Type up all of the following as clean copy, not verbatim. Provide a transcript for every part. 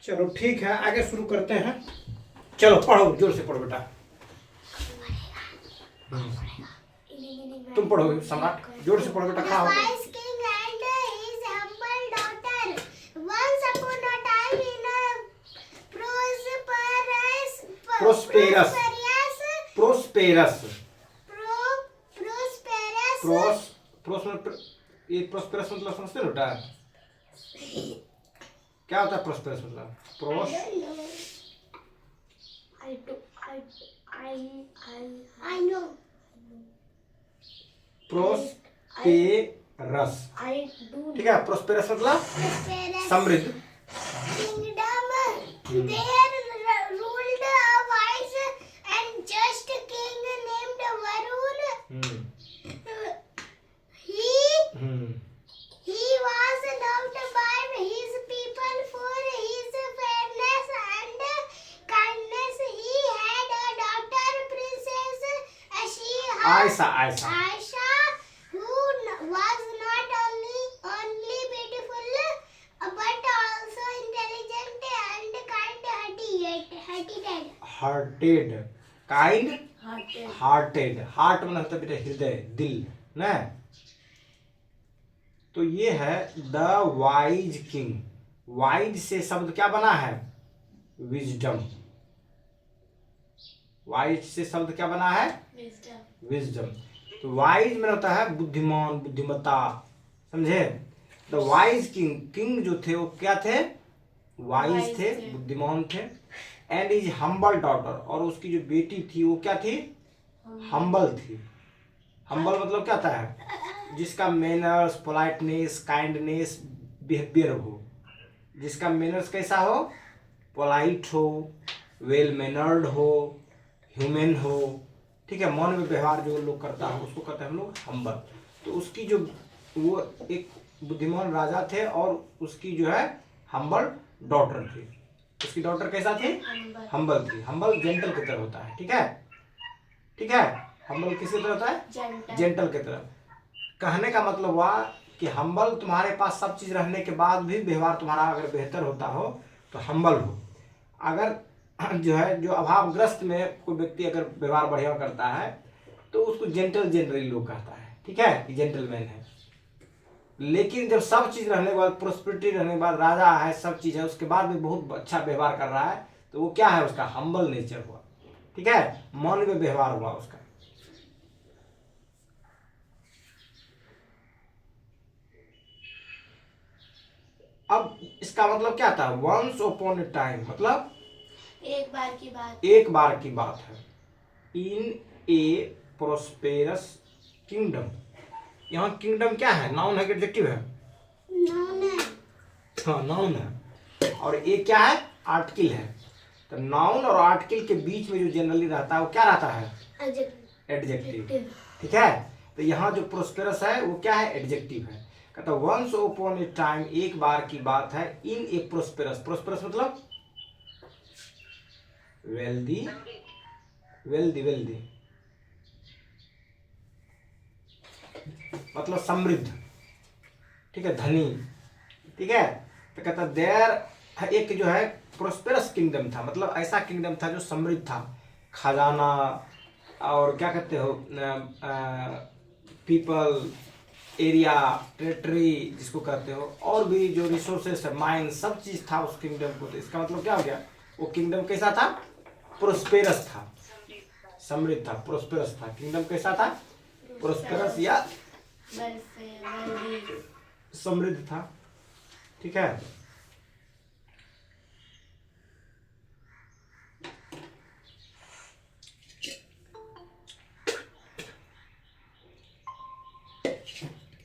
चलो ठीक है, आगे शुरू करते हैं। चलो पढ़ो, जोर से पढ़ो बेटा। तुम पढ़ो सम्राट, जोर से पढ़ो बेटा। खड़ा हो। प्रोस्पेरस प्रोस्पेरस ये प्रोस्पेरस मतलब समझते हो बेटा? क्या होता है प्रोस्पेरस मतलब? प्रोस्पेरस, ठीक है। प्रोस्पेरस मतलब समृद्ध। Aisha, who was not only beautiful but also intelligent and kind-hearted. Kind-hearted. Heart मतलब होता है बेटा हृदय, दिल ना। तो ये है द वाइज किंग। वाइज से शब्द क्या बना है? विजडम। वाइज से शब्द क्या बना है? विजडम। तो वाइज में होता है बुद्धिमान, बुद्धिमत्ता, समझे? द वाइज किंग, किंग जो थे वो क्या थे? वाइज थे, बुद्धिमान थे। एंड इज हम्बल डॉटर, और उसकी जो बेटी थी वो क्या थी? हम्बल थी। हम्बल मतलब क्या होता है? जिसका मैनर्स, पोलाइटनेस, काइंडनेस, बिहेवियर हो। जिसका मैनर्स कैसा हो? पोलाइट हो, वेल मैनर्ड हो, ह्यूमन हो, ठीक है। मानवीय व्यवहार जो लोग करता है उसको कहते हैं हम लोग हम्बल। तो उसकी जो वो एक बुद्धिमान राजा थे और उसकी जो है हम्बल डॉटर थी। उसकी डॉटर कैसा थी? हम्बल थी। हम्बल जेंटल की तरह होता है, ठीक है, ठीक है। हम्बल किसकी तरह होता है? जेंटल की तरह। कहने का मतलब हुआ कि हम्बल, तुम्हारे पास सब चीज रहने के बाद भी व्यवहार तुम्हारा अगर बेहतर होता हो तो हम्बल हो। अगर जो है जो अभावग्रस्त में कोई व्यक्ति अगर व्यवहार बढ़िया करता है तो उसको जेंटल जनरली लोग कहता है, ठीक है, कि जेंटलमैन है। लेकिन जब सब चीज रहने के बाद, प्रोस्पेरिटी रहने के बाद, राजा है, सब चीज है, उसके बाद भी बहुत अच्छा व्यवहार कर रहा है, तो वो क्या है? उसका हम्बल नेचर हुआ, ठीक है, मानवीय व्यवहार हुआ उसका। अब इसका मतलब क्या था? वंस अपॉन ए टाइम मतलब एक बार की बात, एक बार की बात है। इन ए प्रोस्पेरस किंगडम। यहाँ किंगडम क्या है? नाउन है कि एडजेक्टिव है? नाउन है। हाँ, नाउन है। और ये क्या है? आर्टिकल है। तो नाउन और आर्टिकल के बीच में जो जनरली रहता है वो क्या रहता है? एडजेक्टिव, ठीक है। तो यहाँ जो प्रोस्पेरस है वो क्या है? एडजेक्टिव है। कहता वंस अपॉन ए टाइम, एक बार की बात है, इन ए प्रोस्पेरस। प्रोस्पेरस मतलब वेल्दी, वेल्दी, वेल्दी मतलब समृद्ध, ठीक है, धनी, ठीक है। तो कहता देयर एक जो है प्रोस्पेरस किंगडम था, मतलब ऐसा किंगडम था जो समृद्ध था, खजाना और क्या कहते हो, पीपल, एरिया, टेरिटरी जिसको कहते हो, और भी जो रिसोर्सेस है, माइन, सब चीज था उस किंगडम को। तो इसका मतलब क्या हो गया? वो किंगडम कैसा था? प्रोस्पेरस था, समृद्ध था, प्रोस्पेरस था। किंगडम कैसा था? प्रोस्पेरस या समृद्ध था, ठीक है।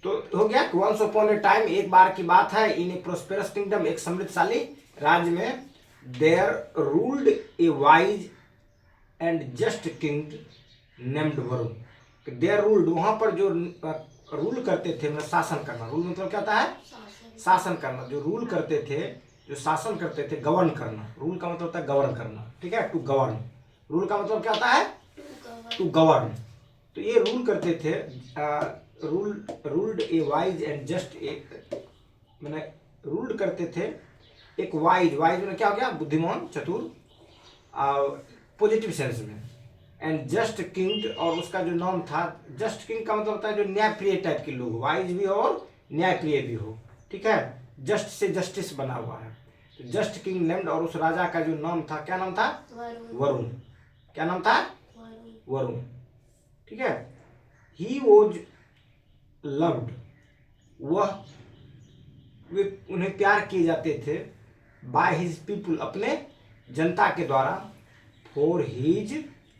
तो हो गया वंस अपॉन ए टाइम, एक बार की बात है, इन ए प्रोस्पेरस किंगडम, एक समृद्धशाली राज्य में, there ruled a wise and just king named Varun. There ruled, वहां पर जो रूल करते थे, मतलब शासन करना। रूल मतलब क्या होता है? शासन करना। जो रूल करते थे, जो शासन करते थे, गवर्न करना। रूल का मतलब होता है गवर्न करना, ठीक है, टू गवर्न। रूल का मतलब क्या होता है? To govern. तो ये रूल करते थे, ruled a wise and just a, मैंने रूल्ड करते थे एक वाइज, वाइज में क्या हो गया, बुद्धिमान, चतुर, पॉजिटिव सेंस में। एंड जस्ट किंग, और उसका जो नाम था, जस्ट किंग का मतलब होता है जो न्यायप्रिय टाइप के लोग, वाइज भी हो और न्यायप्रिय भी हो, ठीक है। जस्ट से जस्टिस बना हुआ है, तो जस्ट किंग नेम्ड, और उस राजा का जो नाम था, क्या नाम था, वरुण। क्या नाम था, वरुण, ठीक है। ही वॉज लव्ड, वह, वे उन्हें प्यार किए जाते थे, बाय हिज पीपुल, अपने जनता के द्वारा, for his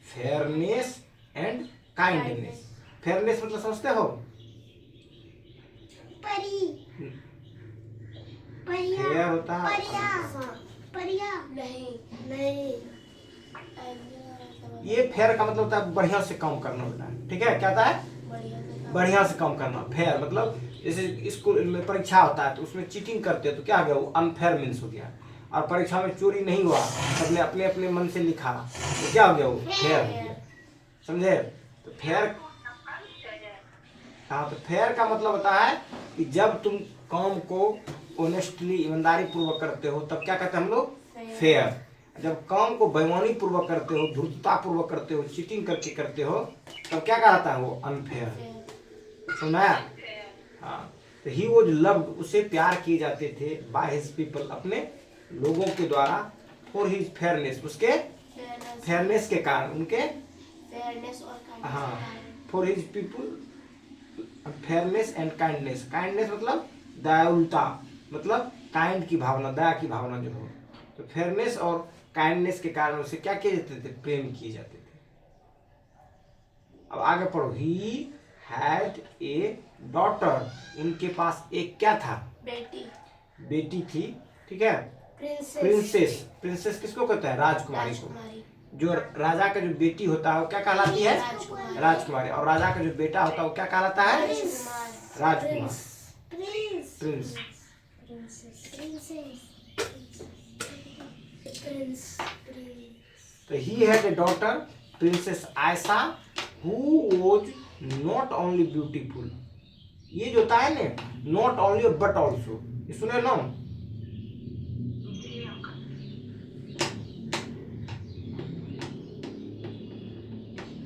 fairness and kindness. Fairness मतलब समझते हो, फेयर होता है, नहीं ये फेयर का मतलब होता है बढ़िया से काम करना होता है, ठीक है। क्या होता है, बढ़िया से काम करना। फेयर मतलब जैसे स्कूल में परीक्षा होता है तो उसमें चीटिंग करते हैं तो क्या हो गया, वो अनफेयर मीन्स हो गया। और परीक्षा में चोरी नहीं हुआ, सबने अपने अपने मन से लिखा, तो क्या हो गया, वो फेयर हो गया, समझे। तो फेयर, हाँ, तो फेयर का मतलब होता है कि जब तुम काम को ऑनेस्टली, ईमानदारी पूर्वक करते हो, तब क्या कहते हैं हम लोग, फेयर। जब काम को बेईमानी पूर्वक करते हो, धूर्तता पूर्वक करते हो, चीटिंग करके करते हो, तब क्या कहता है, वो अनफेयर। सुना, हाँ। तो ही वॉज लव्ड, उसे प्यार किए जाते थे, बाय हिज पीपल, अपने लोगों के द्वारा, फॉर हिज फेयरनेस, उसके फेयरनेस के कारण, उनके फेयरनेस और हाँ, for his people, fairness and kindness. Kindness मतलब दयालुता, मतलब काइंड की भावना, दया की भावना जो हो, तो फेयरनेस और काइंडनेस के कारण उसे क्या किए जाते थे, प्रेम किए जाते थे। अब आगे पढ़ो। ही हैड ए डॉटर, उनके पास एक क्या था, बेटी थी, ठीक है। प्रिंसेस, प्रिंसेस किसको कहते हैं, राजकुमारी को। जो राजा का जो बेटी होता है वो क्या कहलाती है, राजकुमारी। और राजा का जो बेटा होता है वो क्या कहलाता है, राजकुमार, प्रिंस। तो he had a daughter, princess Ayesha, who was not only beautiful. ये जो होता है ना, नॉट ओनली बट ऑल्सो, ये सुने ना,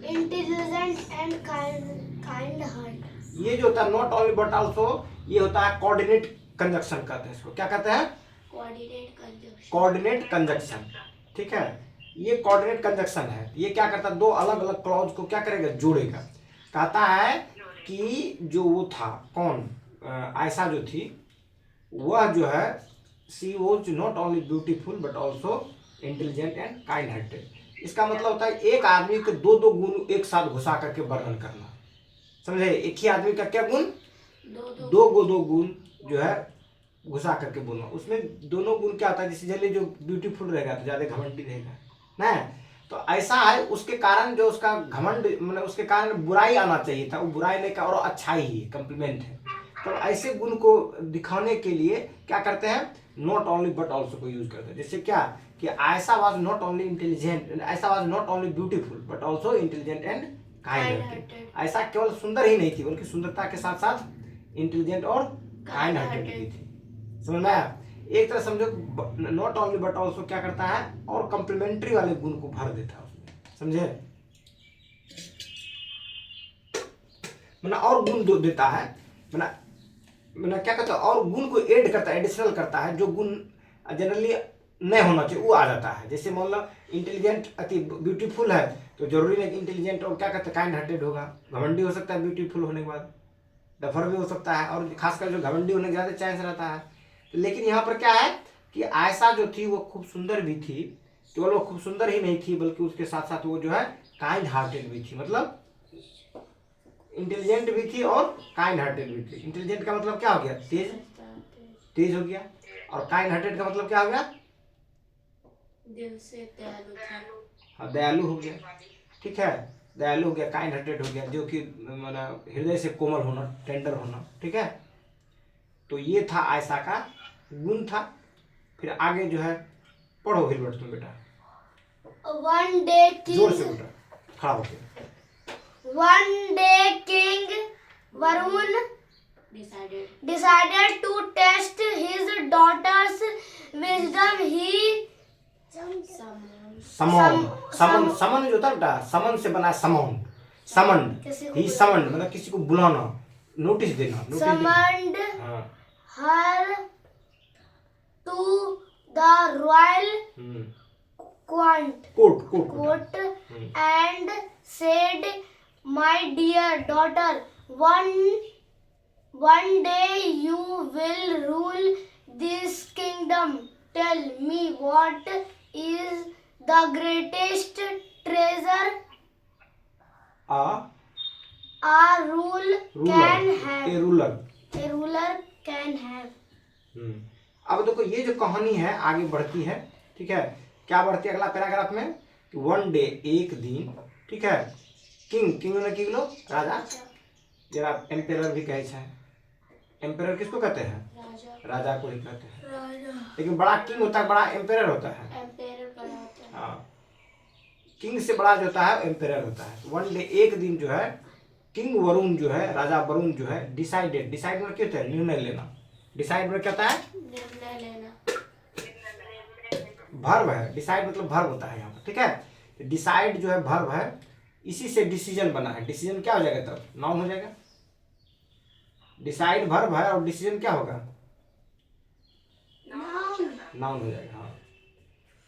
इंटेलिजेंट एंड काइंड हार्ट। ये जो होता है नॉट ओनली बट ऑल्सो, ये होता है कोऑर्डिनेट कंजक्शन कहते हैं इसको। क्या कहते हैं, कोऑर्डिनेट कंजक्शन, ठीक है। ये कोऑर्डिनेट कंजक्शन है। ये क्या करता है, दो अलग अलग क्लॉज को क्या करेगा, जोड़ेगा। कहता है कि जो वो था, कौन, आयशा जो थी, वह जो है, she was not only beautiful but also intelligent and kind hearted. इसका मतलब होता है एक आदमी के दो दो गुण एक साथ घुसा करके वर्णन करना, समझे। एक ही आदमी का क्या गुण, दो गुण जो है घुसा करके बोलना। उसमें दोनों गुण क्या होता है, जैसे जनरली जो ब्यूटीफुल रहेगा तो ज्यादा घमंडी रहेगा ना, तो ऐसा है उसके कारण जो उसका घमंड, मतलब उसके कारण बुराई आना चाहिए था, वो बुराई नहीं का, और अच्छाई ही कम्प्लीमेंट है। तो ऐसे गुण को दिखाने के लिए क्या करते हैं, नॉट ओनली बट ऑल्सो को यूज करते हैं। जैसे क्या, कि Ayesha was not only intelligent, Ayesha was not only beautiful but also intelligent and kind hearted. ऐसा केवल सुंदर ही नहीं थी, बल्कि सुंदरता के साथ साथ इंटेलिजेंट और काइंड हार्टेड भी थी। समझ में आया। एक तरह समझो, नॉट ओनली बट ऑल्सो क्या करता है, और कम्प्लीमेंट्री वाले गुण को भर देता है उसमें, समझे। मतलब और गुण देता है, मतलब क्या कहता है, और गुण को ऐड करता है, एडिशनल करता है। जो गुण जनरली नहीं होना चाहिए वो आ जाता है। जैसे मान लो इंटेलिजेंट अति ब्यूटीफुल है, तो जरूरी नहीं इंटेलिजेंट और क्या कहते हैं, काइंड हार्टेड होगा। घमंडी हो सकता है ब्यूटीफुल होने के बाद, डफर भी हो सकता है, और खासकर जो घमंडी होने का ज्यादा चांस रहता है। लेकिन यहाँ पर क्या है कि आयशा जो थी वो खूब सुंदर भी थी, केवल वो खूब सुंदर ही नहीं थी, बल्कि उसके साथ साथ वो जो है काइंड हार्टेड भी थी। मतलब इंटेलिजेंट भी थी और काइंड हार्टेड भी थी। इंटेलिजेंट का मतलब क्या हो गया, तेज हो गया, और काइंड हार्टेड का मतलब क्या हो गया, दिल से दयालु था। हाँ, दयालु हो गया, ठीक है। दयालु हो गया, काइंड हार्टेड हो गया, जो कि मतलब हृदय से कोमल होना, टेंडर होना, ठीक है। तो ये था आयशा का गुण था। फिर आगे जो है पढ़ो हिलबर्ट तुम बेटा, वन डे जोर से बेटा, खड़ा होके। One day King Varun decided to test his daughter's wisdom. He समन जो था बेटा, समन से बना समन, ही समन मतलब किसी को बुलाना, नोटिस देना, summoned हाँ her to the royal court and said, "My dear daughter, one day you will rule this kingdom. Tell me, what is the greatest treasure a ruler can have?" अब देखो ये जो कहानी है आगे बढ़ती है, ठीक है, क्या बढ़ती है अगला पैराग्राफ में, वन डे एक दिन, ठीक है, किंग ने की लो राजा, जरा एम्पेरर भी कहे छे, एम्पेरर किसको कहते हैं, राजा को ही कहते हैं, लेकिन बड़ा किंग होता है, बड़ा एम्पेरर होता है, हाँ, किंग से बड़ा जो होता है एम्पेरर होता है। वन डे एक दिन जो है किंग वरुण जो है, राजा वरुण जो है, डिसाइड मतलब क्या होता है, निर्णय लेना, डिसाइड मतलब क्या होता है, निर्णय लेना, वर्ब है, डिसाइड मतलब वर्ब होता है यहाँ पर, ठीक है, डिसाइड जो है वर्ब है, इसी से डिसीजन बना है, डिसीजन क्या हो जाएगा तब, नाउन हो जाएगा, डिसाइड वर्ब है और डिसीजन क्या होगा, नाउन हो जाएगा, हाँ।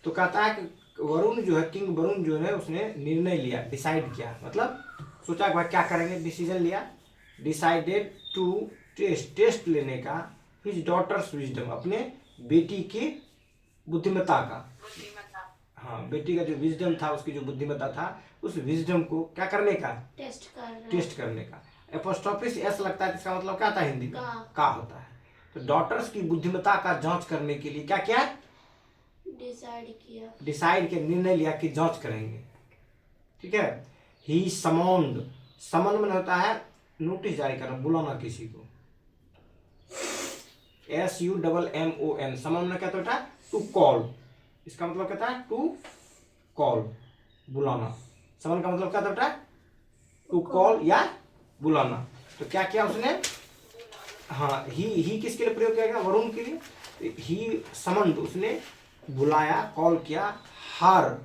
तो कहता है कि वरुण जो है, किंग वरुण जो है, उसने निर्णय लिया, डिसाइड किया, मतलब सोचा भाई क्या करेंगे, डिसीजन लिया, डिसाइडेड टू टेस्ट लेने का, हिज डॉटर्स विजडम, अपने बेटी की बुद्धिमत्ता का, हाँ, बेटी का जो विजडम था, उसकी जो बुद्धिमत्ता था, उस विजडम को क्या करने का, टेस्ट करने का। एपोस्ट्रोफी से एस लगता है, इसका मतलब क्या था हिंदी में, का होता है। तो डॉटर्स की बुद्धिमत्ता का जांच करने के लिए क्या किया, डिसाइड किया, निर्णय लिया कि जांच करेंगे, ठीक है। ही समन में होता है नोटिस जारी करना, बुलाना किसी को, SUMMON, समन में क्या होता है, टू कॉल, इसका मतलब क्या था, टू कॉल, बुलाना, समन का मतलब क्या होता है, टू कॉल या बुलाना। तो क्या किया उसने, हाँ, ही किसके लिए प्रयोग किया गया, वरुण के लिए, ही समन, उसने बुलाया, कॉल किया, हर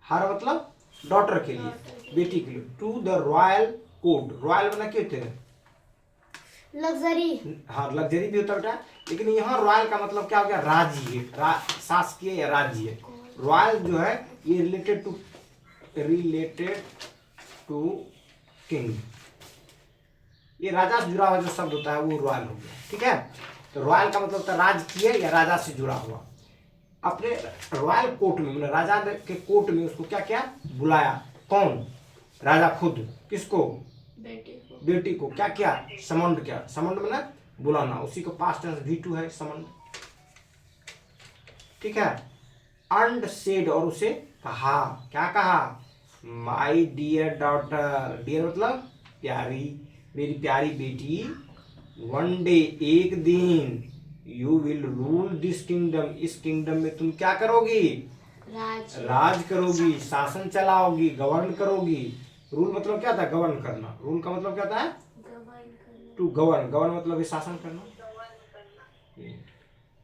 मतलब डॉटर के लिए, बेटी के लिए, to the royal court, royal बना क्या होते हैं, लग्जरी, हाँ, लग्जरी भी होता बेटा, लेकिन यहाँ रॉयल का मतलब क्या हो गया, राज्य, शासकीय या राज्य, रॉयल जो है ये रिलेटेड टू किंग, ये राजा से जुड़ा हुआ जो शब्द होता है वो रॉयल हो गया, ठीक है। तो रॉयल का मतलब होता है राजकीय या राजा से जुड़ा हुआ। अपने रॉयल कोर्ट में, मतलब राजा के कोर्ट में उसको क्या क्या बुलाया, कौन, राजा खुद, किसको, बेटी को क्या क्या, समन्ड, क्या समन्ड मतलब बुलाना, उसी को पास्ट टेंस V2 है समन्ड, ठीक है। अंड सेड, और उसे कहा, क्या कहा, माई डियर डॉटर, डियर मतलब प्यारी, मेरी प्यारी बेटी, वन डे एक दिन, you will rule this kingdom, इस किंगडम में तुम क्या करोगी, राज करोगी, शासन चलाओगी, गवर्न करोगी। रूल मतलब क्या था, गवर्न करना, रूल का मतलब क्या था, टू गवर्न मतलब शासन करना,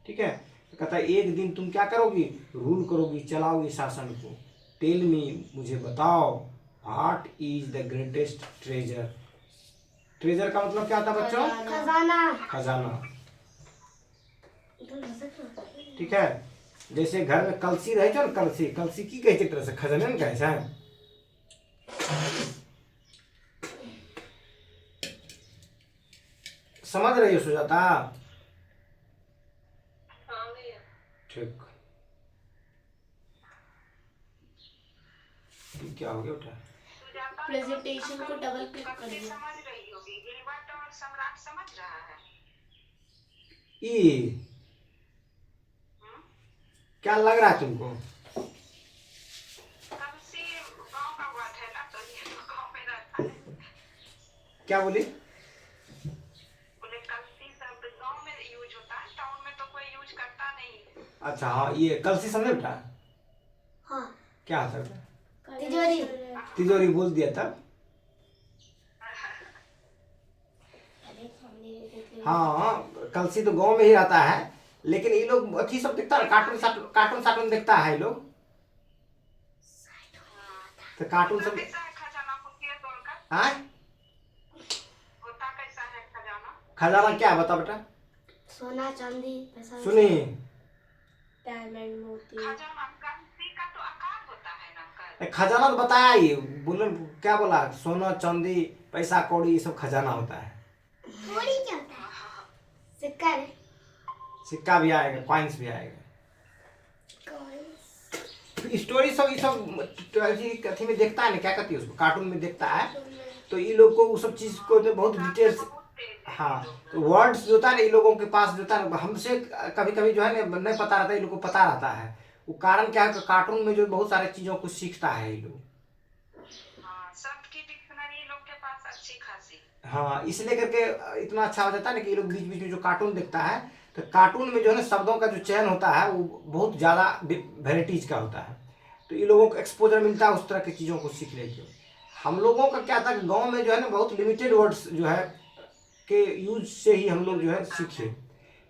ठीक है। तो कहता है एक दिन तुम क्या करोगी, रूल करोगी, चलाओगी शासन को। टेल मी, मुझे बताओ, what is the greatest treasure, treasure का मतलब क्या था बच्चों, खजाना, ठीक है। जैसे घर में कलसी रहे ना, कलसी की कहते तरह से खजाना न कहे छै, समझ रही हो सुजाता, ठीक, क्या हो गया उठा, प्रेजेंटेशन को डबल क्लिक करिए, समझ रही होगी, गिलबर्ट और सम्राट समझ रहा है, ये क्या लग रहा है तुमको, कल से गांव का बात है ना, तो ये तो गांव में रहता है, क्या बोली, बोले कल से शब्द गांव में यूज होता है, टाउन में तो कोई यूज करता नहीं। अच्छा, हाँ, ये कलसी समझे बेटा, हाँ, क्या है सर, तिजोरी बोल दिया था, हाँ, कलसी तो गांव में ही रहता है, लेकिन ये लोग अथी सब देखता है, कार्टून साटून देखता है ये लोग, तो कार्टून सब। कैसा है खजाना कुतिया तोड़कर? हाँ, होता कैसा है खजाना? खजाना क्या है बता बेटा। सोना चांदी पैसा सुनिए, डायमंड मोती। खजाना कलसी का तो आकार होता है ना अंकल। खजाना तो बताया ही, बोलो क्या बोला, सोना चांदी पैसा कौड़ी ये सब खजाना होता है। थोड़ी क्या होता है? सिक्का रे। सिक्का भी आएगा, कॉइन्स भी आएगा, स्टोरी सब ये सब कथी में देखता है ना, क्या कहती है उसको, कार्टून में देखता है, तो ये लोग को वो सब चीज को तो बहुत डिटेल्स। हाँ, तो वर्ड्स जो होता है ना ये लोगों के पास जो होता है ना, हमसे कभी कभी जो है ना नहीं पता रहता, ये लोग को पता रहता है। वो कारण क्या है कि कार्टून में जो बहुत सारे चीजों को सीखता है ये लोग। हाँ, शब्द की डिक्शनरी लोग के पास अच्छी खासी। हाँ, इसलिए करके इतना अच्छा हो जाता है ना कि ये लोग बीच बीच में जो कार्टून देखता है, तो कार्टून में जो है ना शब्दों का जो चयन होता है वो बहुत ज़्यादा वेराइटीज का होता है, तो ये लोगों को एक्सपोजर मिलता है उस तरह की चीज़ों को सीखने के। हम लोगों का क्या था कि गाँव में जो है ना बहुत लिमिटेड वर्ड्स जो है के यूज से ही हम लोग जो है सीखे,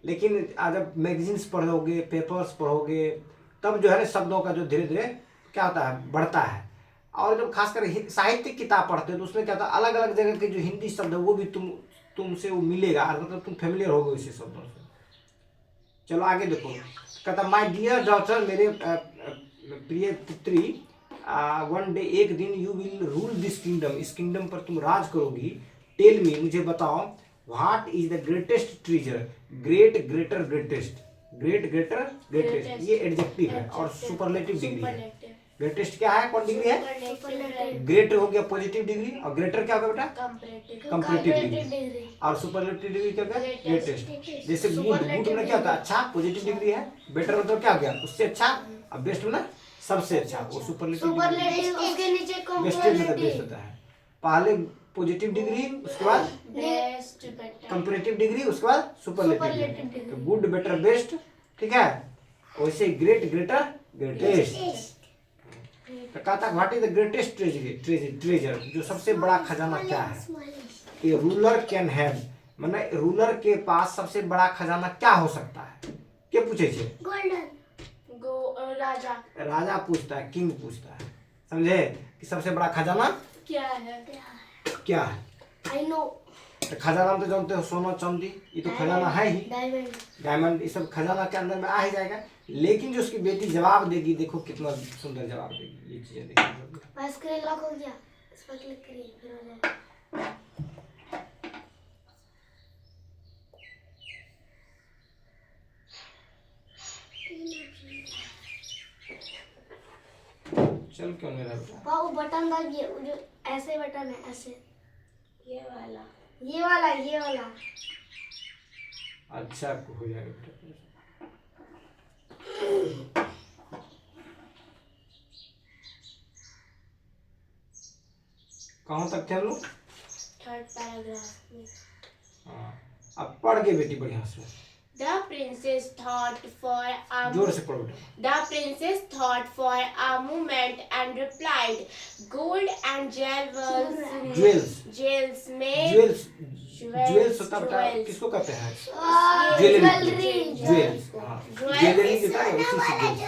लेकिन जब मैगजीन्स पढ़ोगे, पेपर्स पढ़ोगे, तब जो है ना शब्दों का जो धीरे धीरे क्या होता है बढ़ता है। और जब खासकर साहित्यिक किताब पढ़ते हो तो उसमें क्या होता है, अलग अलग जगह के जो हिंदी शब्द है वो भी तुमसे वो मिलेगा, मतलब तुम फेमिलियर हो गए उसी शब्दों से। चलो आगे देखो, कहता माय डियर डॉटर, मेरे प्रिय पुत्री, वन डे एक दिन you will rule this kingdom, इस किंगडम पर तुम राज करोगी। टेल मी, मुझे बताओ, what is the greatest treasure, great greater greatest, great greater greatest ये एडजेक्टिव है और सुपरलेटिव डिग्री है। ग्रेटेस्ट क्या है, कौन डिग्री है, ग्रेट हो गया पॉजिटिव डिग्री, और ग्रेटर क्या होगा बेटा कंपैरेटिव डिग्री, और सुपरलेटिव डिग्री क्या होगा ग्रेटेस्ट। जैसे गुड, गुड में क्या होता है अच्छा, पॉजिटिव डिग्री है, बेटर मतलब क्या हो गया उससे अच्छा, और बेस्ट में ना सबसे अच्छा, वो सुपरलेटिव डिग्री, उसके नीचे बेस्ट मतलब बेस्ट होता है। पहले पॉजिटिव डिग्री, उसके बाद कंपैरेटिव डिग्री, उसके बाद सुपरलेटिव डिग्री, तो गुड बेटर बेस्ट, ठीक है। वैसे ग्रेट ग्रेटर ग्रेटेस्ट। तो कहता what is the greatest treasure, जो सबसे बड़ा खजाना क्या है। ए रूलर कैन हैव, माने रूलर के पास सबसे बड़ा खजाना क्या हो सकता है, क्या पूछे छे, गोल्डन राजा। राजा पूछता है, किंग पूछता है, समझे कि सबसे बड़ा खजाना क्या है, क्या है। आई नो, तो खजाना तो जानते हो सोना चांदी, ये तो खजाना है ही, डायमंड, डायमंड, ये सब खजाना के अंदर में आ ही जाएगा। लेकिन जो उसकी बेटी जवाब देगी, देखो कितना सुंदर जवाब देगी, ये चीजें देखिए। बस स्क्रीन लॉक हो गया, इस पर क्लिक करिए फिर हो जाएगा। चल क्यों नहीं रहा बेटा, वो बटन दाबिए, वो जो ऐसे बटन है ऐसे, ये वाला, ये वाला, ये वाला। अच्छा हो जाएगा बेटा। कहाँ तक थे हम लोग, थर्ड पैराग्राफ में। हाँ, अब पढ़ के बेटी बढ़िया से, The princess thought for a जोर से पढ़ो बेटा। The princess thought for a moment and replied, "Gold and jewels, Jewels, jewels में ज्वेल्स, ज्वेल्स होता बेटा, jewels। किसको कहते हैं, ज्वेलरी, ज्वेल्स, हाँ ज्वेलरी जो है उसी से ज्वेल्स,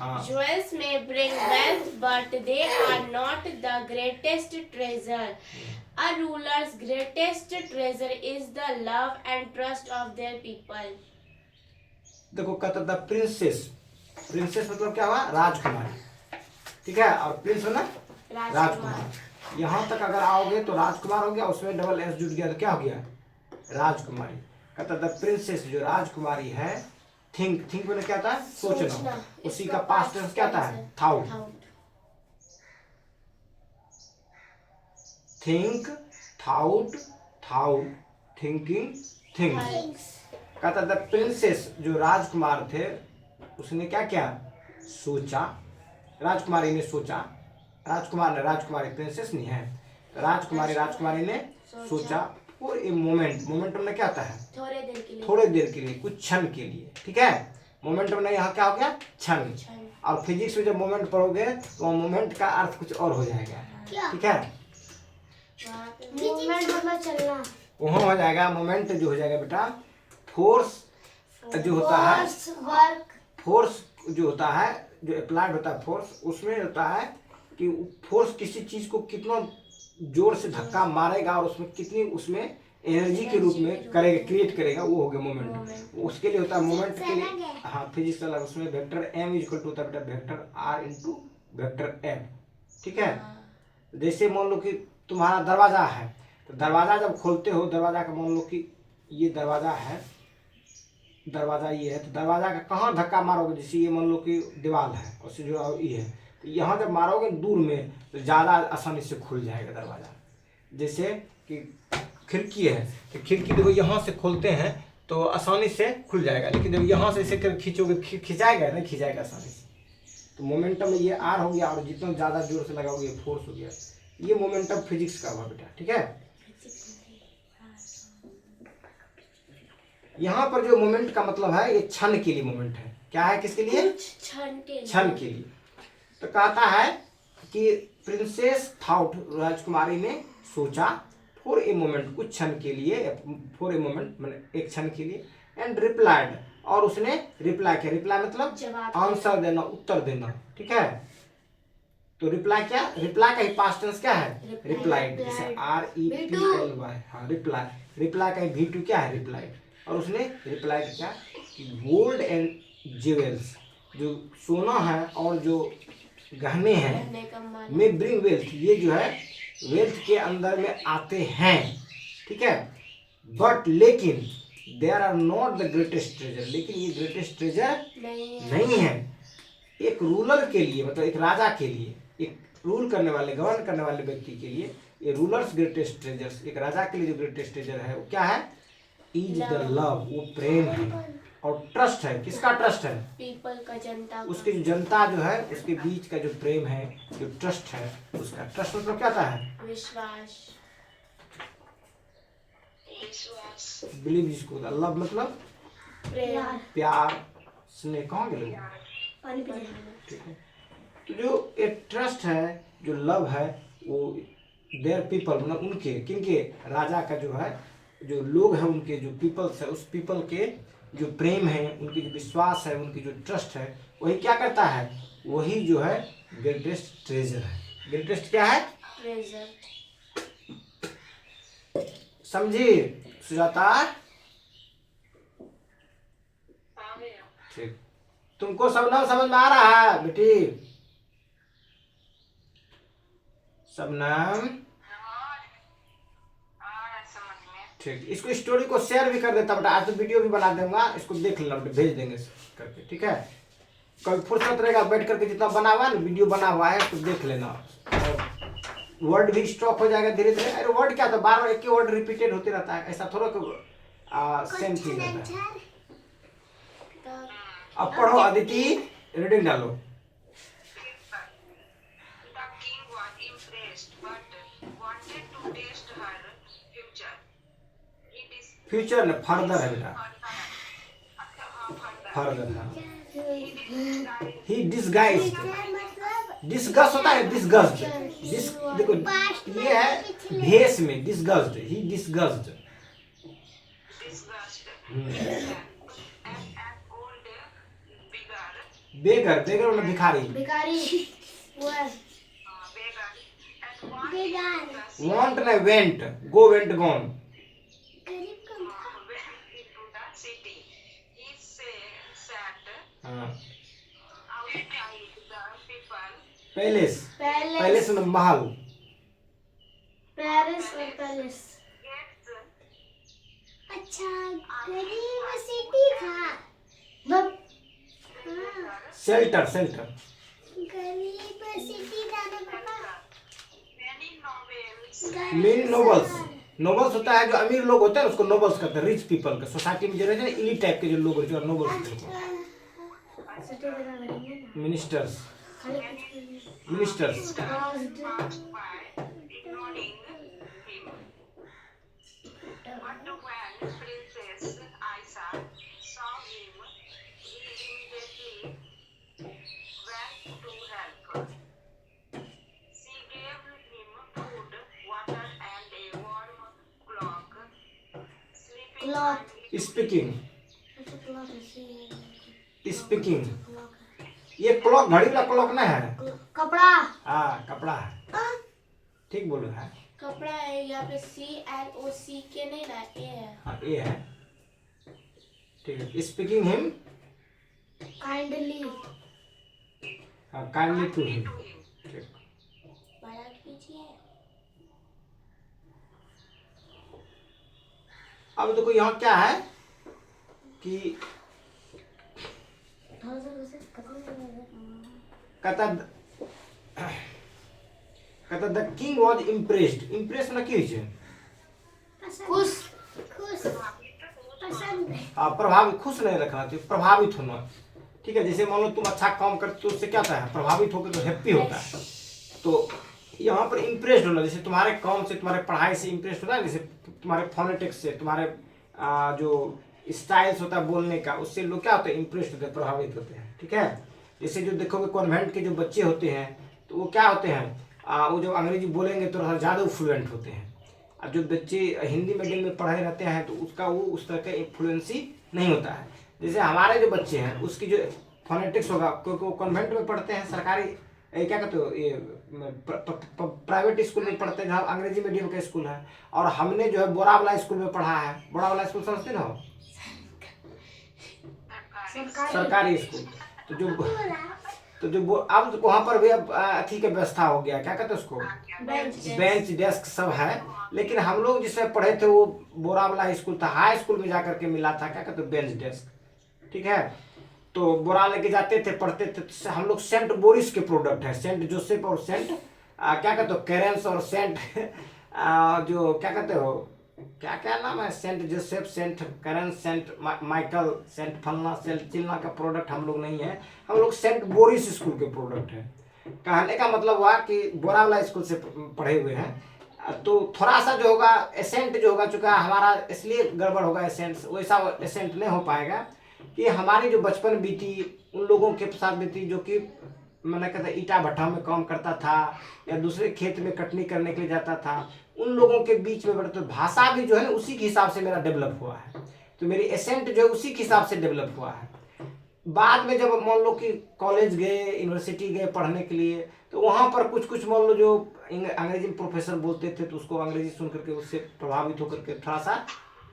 हाँ हाँ। Jewels may bring wealth, but they are not the greatest treasure. A ruler's greatest treasure is the love and trust of their people." देखो कहता था प्रिंसेस, प्रिंसेस मतलब क्या हुआ, राजकुमारी, ठीक है, और प्रिंस ना राजकुमार। यहाँ तक अगर आओगे तो राजकुमार हो गया, उसमें डबल एस जुड़ गया तो क्या हो गया राजकुमारी। कहता द प्रिंसेस, जो राजकुमारी है, थिंक, थिंक मैंने क्या था सोचना, उसी का पास्ट टेंस क्या था thought, think thought, thought thinking things. कहता द प्रिंसेस, जो राजकुमार थे, उसने क्या किया सोचा, राजकुमारी ने सोचा, राजकुमार ने, राजकुमारी प्रिंसेस नहीं है, राजकुमारी ने सोचा फॉर ए मोमेंट, मोमेंटम में क्या होता है थोड़े देर के लिए, कुछ क्षण के लिए, ठीक है। मोमेंटम में यहाँ क्या हो गया क्षण, और फिजिक्स में जब मोमेंट पढ़ोगे तो मोमेंट का अर्थ कुछ और हो जाएगा, ठीक है। मूवमेंट मतलब चलना, वहाँ हो जाएगा मोमेंट जो हो जाएगा बेटा फोर्स जो होता है, फोर्स जो होता है, जो अप्लाइड होता है फोर्स, उसमें होता है कि फोर्स किसी चीज को कितना जोर से धक्का मारेगा और उसमें कितनी उसमें एनर्जी के रूप में करेगा, क्रिएट करेगा, वो हो गया मोमेंट। उसके लिए होता है मोमेंट के लिए, हाँ फिजिक्स अलग, उसमें वेक्टर m इक्वल टू होता है बेटा vector r into vector m, ठीक है। जैसे मान लो कि तुम्हारा दरवाजा है, तो दरवाजा जब खोलते हो, दरवाजा का मान लो कि ये दरवाजा है, दरवाजा ये है, तो दरवाजा का कहाँ धक्का मारोगे, जैसे ये मान लो कि दीवार है और से जो ये है, तो यहाँ जब मारोगे दूर में तो ज़्यादा आसानी से खुल जाएगा दरवाजा। जैसे कि खिड़की है, तो खिड़की देखो यहाँ से खोलते हैं तो आसानी से खुल जाएगा, लेकिन जब यहाँ से इसे खींचोगे खिंचाएगा नहीं, खिंचाएगा आसानी से। तो मोमेंटम में ये आर हो गया, और जितना ज़्यादा जोर से लगाओगे ये फोर्स हो गया। ये मोमेंटम फिजिक्स का हुआ बेटा, ठीक है। यहाँ पर जो मोमेंट का मतलब है, ये क्षण के लिए मोमेंट है। क्या है, किसके लिए? क्षण के लिए। तो कहता है कि प्रिंसेस थॉट, राजकुमारी ने सोचा, फॉर ए मोमेंट, कुछ क्षण के लिए, फॉर ए मोमेंट मतलब एक क्षण के लिए, एंड रिप्लाइड, और उसने रिप्लाई किया। रिप्लाई मतलब आंसर देना, उत्तर देना, ठीक है। तो रिप्लाई क्या, रिप्लाई का ही पास्ट टेंस क्या है, रिप्लाइड, जैसे REPLY, हाँ रिप्लाई। रिप्लाई का ही V2 क्या है, रिप्लाइड। और उसने रिप्लाइड क्या कि गोल्ड एंड ज्वेल्स, जो सोना है और जो गहने हैं, में ब्रिंग वेल्थ, ये जो है वेल्थ के अंदर में आते हैं, ठीक है। बट लेकिन there are not the greatest treasure, लेकिन ये ग्रेटेस्ट ट्रेजर नहीं है। एक रूलर के लिए, मतलब एक राजा के लिए, एक रूल करने वाले, गवर्न करने वाले व्यक्ति के लिए, ये रूलर्स ग्रेटेस्ट ट्रेजर्स, एक राजा के लिए जो ग्रेटेस्ट ट्रेजर है वो क्या है, इज द लव, वो प्रेम है, और ट्रस्ट है। किसका ट्रस्ट है, पीपल का, जनता, उसकी जो जनता जो है उसके बीच का जो प्रेम है, जो ट्रस्ट है उसका। ट्रस्ट मतलब क्या था है, विश्वास, बिलीव जिसको, लव मतलब प्यार, स्नेह, कहाँ गए लोग, ठीक है। तो जो एक ट्रस्ट है, जो लव है, वो देयर पीपल मतलब उनके, किनके, राजा का जो है, जो लोग हैं उनके, जो पीपल्स है, उस पीपल के जो प्रेम है, उनकी जो विश्वास है, उनकी जो ट्रस्ट है, वही क्या करता है, वही जो है ग्रेटेस्ट ट्रेजर है। ग्रेटेस्ट क्या है, ट्रेजर। समझी सुजाता, ठीक। तुमको सबनम समझ में आ रहा है बेटी, सबनम, ठीक। इसको स्टोरी को शेयर भी कर देता बेटा, आज तो वीडियो भी बना दूंगा, इसको देख लेना बेटा, भेज देंगे करके, ठीक है। कभी फुर्सत रहेगा बैठ करके, जितना बना हुआ है ना, वीडियो बना हुआ है तो देख लेना। और वर्ड भी स्टॉप हो जाएगा धीरे धीरे। अरे वर्ड क्या था, बार बार एक ही वर्ड रिपीटेड होते रहता है, ऐसा थोड़ा सेम चीज रहता है। अब पढ़ो अदिति, रीडिंग डालो। The king was impressed but wanted to taste her future. It is future ने फर्दर है बेटा, further. फर्दर। ही डिसगाइज्ड, डिसगस्ट होता है, डिसगस्ट, डिस, देखो ये है भेष में, disgust, he disgust, An old beggar, बेगर, बेगर मतलब भिखारी, beggar, and वांट ने went, go went gone, went into the city. He sat हाँ, outside the people. Palace, palace में महल, Gets अच्छा, गरीब सिटी था, शेल्टर, शेल्टर, गरीब सिटी था ना पापा। many novels. Main nobles, nobles होता है जो अमीर लोग होते हैं उसको नोबल्स कहते हैं, रिच पीपल का, सोसाइटी में जो रहते हैं इली टाइप के जो लोग जो नोबल्स होते हैं, ministers, ministers. Passed by, ignoring him. But when Princess Aisha saw him, he immediately went to help. She gave him food, water, and a warm cloak. Speaking, speaking. ये क्लॉक घड़ी वाला clock ना है, कपड़ा। हाँ कपड़ा है, ठीक बोलो है। कपड़ा है, यहाँ पे CLOCK नहीं ना, ए है। हाँ ये है, ठीक है। Speaking him, kindly. हाँ काइंडली टू हिम, ठीक। बड़ा कीजिए। अब देखो यहाँ क्या है कि कहता the king was impressed. Impress ना की छै, खुश। खुश। पसंद। हाँ प्रभावित, खुश नहीं रखना चाहिए, प्रभावित होना, ठीक है। जैसे मान लो तुम अच्छा काम करते हो, उससे क्या होता है, प्रभावित होकर तो हैप्पी होता है। तो यहाँ पर इम्प्रेस्ड होना, जैसे तुम्हारे काम से, तुम्हारे पढ़ाई से इम्प्रेस्ड होता है, जैसे तुम्हारे फोनेटिक्स से, तुम्हारे जो स्टाइल्स होता है बोलने का, उससे लोग क्या होते हैं, इम्प्रेस्ड होते हैं, प्रभावित होते हैं, ठीक है। जैसे जो देखोगे कॉन्वेंट के जो बच्चे होते हैं तो वो क्या होते हैं, वो जो अंग्रेजी बोलेंगे तो थोड़ा ज़्यादा फ्लुएंट होते हैं। अब जो बच्चे हिंदी मीडियम में पढ़े रहते हैं तो उसका वो उस तरह का इन्फ्लुएंसी नहीं होता है। जैसे हमारे जो बच्चे हैं उसकी जो फोनेटिक्स होगा, क्योंकि वो कॉन्वेंट में पढ़ते हैं, सरकारी क्या कहते हो, ये प्राइवेट स्कूल में पढ़ते हैं जहाँ अंग्रेजी मीडियम का स्कूल है, और हमने जो है बोरा वाला स्कूल में पढ़ा है। बोरा वाला स्कूल समझते ना हो, सरकारी स्कूल। तो जो अब वहाँ पर भी अब अथी की व्यवस्था हो गया, क्या कहते हैं उसको, बेंच डेस्क सब है। लेकिन हम लोग जिसमें पढ़े थे वो बोरा वाला स्कूल था, हाई स्कूल में जाकर के मिला था, क्या कहते हैं, बेंच डेस्क, ठीक है। तो बोरा लेके जाते थे, पढ़ते थे। तो हम लोग सेंट बोरिस के प्रोडक्ट है, सेंट जोसेफ और सेंट क्या कहते हो, कैरेंस और सेंट जो क्या कहते हो, क्या क्या नाम है, Saint Joseph, Saint Karen's, Saint Michael, Saint फलना, सेंट चिल्ना का प्रोडक्ट हम लोग नहीं है, हम लोग सेंट बोरिस स्कूल के प्रोडक्ट है। कहने का मतलब हुआ कि बोरा वाला स्कूल से पढ़े हुए हैं। तो थोड़ा सा जो होगा एसेंट जो होगा, चूँकि हमारा इसलिए गड़बड़ होगा, एसेंट वैसा एसेंट नहीं हो पाएगा कि हमारी जो बचपन बीती उन लोगों के साथ बीती जो कि मैंने कहता ईटा भट्टा में काम करता था या दूसरे खेत में कटनी करने के लिए जाता था, उन लोगों के बीच में बढ़ते। भाषा भी जो है ना उसी के हिसाब से मेरा डेवलप हुआ है, तो मेरी एसेंट जो है उसी के हिसाब से डेवलप हुआ है। बाद में जब मान लो कि कॉलेज गए, यूनिवर्सिटी गए पढ़ने के लिए, तो वहाँ पर कुछ कुछ मान लो जो अंग्रेजी में प्रोफेसर बोलते थे तो उसको अंग्रेजी सुन करके उससे प्रभावित होकर के थोड़ा सा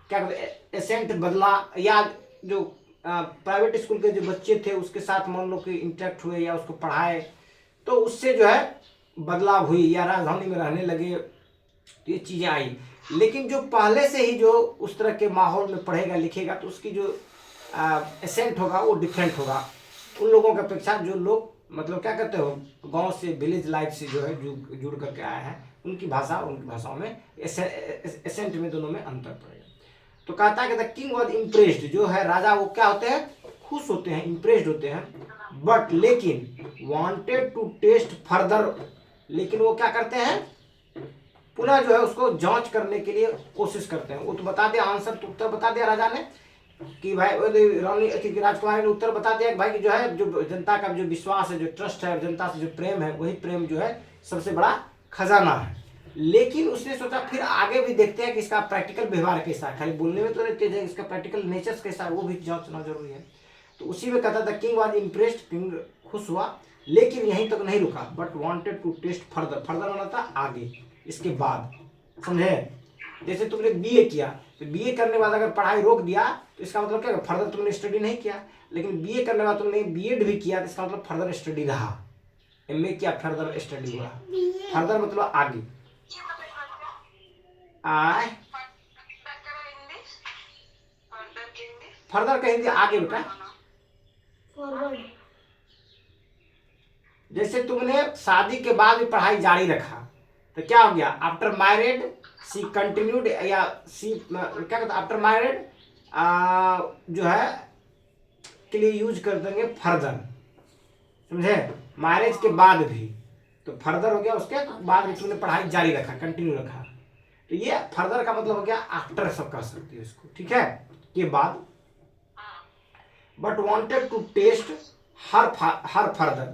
क्या कहते एसेंट बदला, या जो प्राइवेट स्कूल के जो बच्चे थे उसके साथ मान लो कि इंटरेक्ट हुए या उसको पढ़ाए, तो उससे जो है बदलाव हुई, या राजधानी में रहने लगे, तो ये चीज़ें आई। लेकिन जो पहले से ही जो उस तरह के माहौल में पढ़ेगा लिखेगा तो उसकी जो एसेंट होगा वो डिफरेंट होगा उन लोगों की अपेक्षा जो लोग मतलब क्या कहते हो गांव से, विलेज लाइफ से जो है जुड़ करके आए हैं, उनकी भाषा और उनकी भाषाओं में एसेंट में दोनों में अंतर पड़ेगा। तो कहता है कि द किंग वॉज इम्प्रेस्ड, जो है राजा वो क्या होते हैं, खुश होते हैं, इम्प्रेस्ड होते हैं, बट लेकिन वांटेड टू टेस्ट फर्दर, लेकिन वो क्या करते हैं, पुनः जो है उसको जांच करने के लिए कोशिश करते हैं। वो तो बता दिया आंसर, तो उत्तर बता दिया राजा ने कि भाई, रानी राजकुमारी ने उत्तर बता दिया कि भाई कि जो है जो जनता का जो विश्वास है, जो ट्रस्ट है, जनता से जो प्रेम है, वही प्रेम जो है सबसे बड़ा खजाना है। लेकिन उसने सोचा फिर आगे भी देखते हैं कि इसका प्रैक्टिकल व्यवहार कैसा है, खाली बोलने में तो नहीं तेज है, इसका प्रैक्टिकल नेचर कैसा है वो भी जांचना जरूरी है। तो उसी में कहता था किंग वॉज इम्प्रेस्ड, किंग खुश हुआ, लेकिन यहीं तक नहीं रुका, but wanted to test further. Further माना था आगे, इसके बाद, समझे। जैसे तुमने बीए किया तो बीए करने के बाद अगर पढ़ाई रोक दिया तो इसका मतलब क्या, फर्दर तुमने स्टडी नहीं किया। लेकिन बीए करने के बाद तुमने बीएड भी किया तो इसका मतलब फर्दर स्टडी रहा। एमए किया, फर्दर स्टडी हुआ, फर्दर मतलब आगे। आए फर्दर का हिंदी आगे बेटा, फॉरवर्ड। जैसे तुमने शादी के बाद भी पढ़ाई जारी रखा तो क्या हो गया, आफ्टर मैरिड सी कंटिन्यूड, या सी क्या कहते आफ्टर मैरिड जो है के लिए यूज कर देंगे फर्दर, समझे। मैरिज के बाद भी तो फर्दर हो गया, उसके बाद भी तुमने पढ़ाई जारी रखा, कंटिन्यू रखा, तो ये फर्दर का मतलब हो गया आफ्टर, सब कह सकती है इसको, ठीक है, के बाद। But wanted to test her further,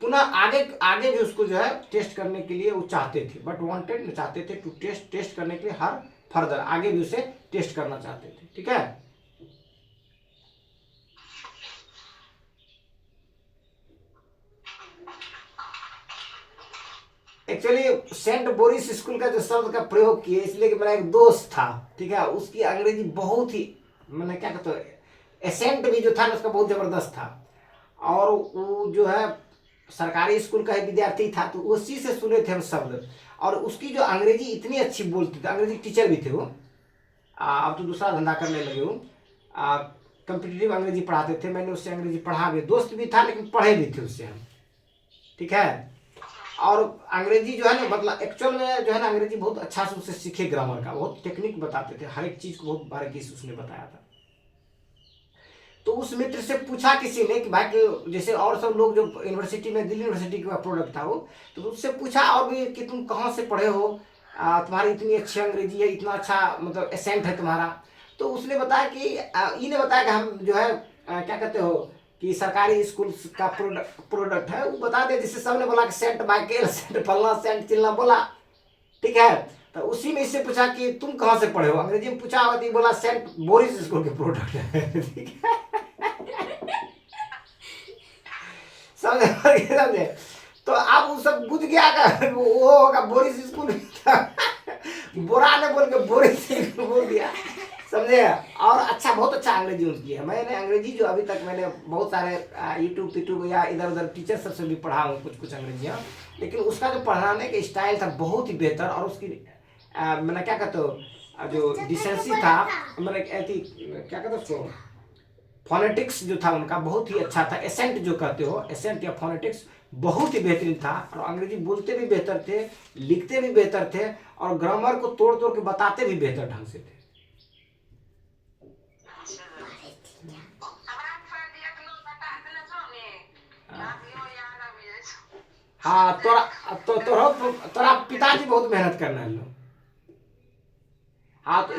पुनः आगे भी उसको जो है टेस्ट करने के लिए वो चाहते थे, बट वांटेड चाहते थे टू टेस्ट करने के लिए हर फर्दर, आगे भी उसे टेस्ट करना चाहते थे, ठीक है। एक्चुअली सेंट बोरिस स्कूल का जो शब्द का प्रयोग किए इसलिए कि मेरा एक दोस्त था, ठीक है, उसकी अंग्रेजी बहुत ही, मैंने क्या कहते हैं, एसेंट भी जो था ना उसका बहुत जबरदस्त था। और वो जो है सरकारी स्कूल का ही विद्यार्थी था, तो उसी से सुने थे हम शब्द। और उसकी जो अंग्रेजी इतनी अच्छी बोलती थी, अंग्रेजी टीचर भी थे वो, अब तो दूसरा धंधा करने लगे वो, कम्पिटिटिव अंग्रेजी पढ़ाते थे। मैंने उससे अंग्रेजी पढ़ा भी, दोस्त भी था लेकिन पढ़े भी थे उससे हम, ठीक है। और अंग्रेजी जो है ना, मतलब एक्चुअल में जो है ना अंग्रेजी बहुत अच्छा से उससे सीखे, ग्रामर का बहुत टेक्निक बताते थे, हर एक चीज़ को बहुत बारीकी से उसने बताया था। तो उस मित्र से पूछा किसी ने कि भाई जैसे और सब लोग जो यूनिवर्सिटी में, दिल्ली यूनिवर्सिटी का प्रोडक्ट था वो, तो उससे पूछा और भी कि तुम कहाँ से पढ़े हो, तुम्हारी इतनी अच्छी अंग्रेजी है, इतना अच्छा मतलब एसेंट है तुम्हारा। तो उसने बताया कि इन्हें बताया कि हम जो है क्या कहते हो कि सरकारी स्कूल का प्रोडक्ट है, वो बता दे। जिससे सबने बोला कि सेंट माइकल, सेंट फलना, सेंट चिलना बोला, ठीक है। तो उसी में इससे पूछा कि तुम कहाँ से पढ़े हो, अंग्रेजी में पूछा, बोला सेंट बोरिस स्कूल के प्रोडक्ट है, ठीक है। समझे। तो अब वो सब बुझ गया का वो होगा बोरिस स्कूल, बोरा ने बोल के बोरिस स्कूल बोल दिया, समझे। और अच्छा, बहुत अच्छा अंग्रेजी उनकी है। मैंने अंग्रेजी जो अभी तक मैंने बहुत सारे यूट्यूब या इधर उधर टीचर सबसे भी पढ़ा हूँ कुछ अंग्रेजियाँ, लेकिन उसका जो पढ़ाने का स्टाइल था बहुत ही बेहतर। और उसकी मैंने क्या कहते हो जो डिसेंसी था, मैंने क्या कहते उसको, फोनेटिक्स जो था उनका बहुत ही अच्छा था। एसेंट जो कहते हो, एसेंट या फोनेटिक्स बहुत ही बेहतरीन था। और अंग्रेजी बोलते भी बेहतर थे, लिखते भी बेहतर थे, और ग्रामर को तोड़ तोड़ के बताते भी बेहतर ढंग से थे। हाँ, तोरा पिताजी बहुत मेहनत करना है लो। हाँ तो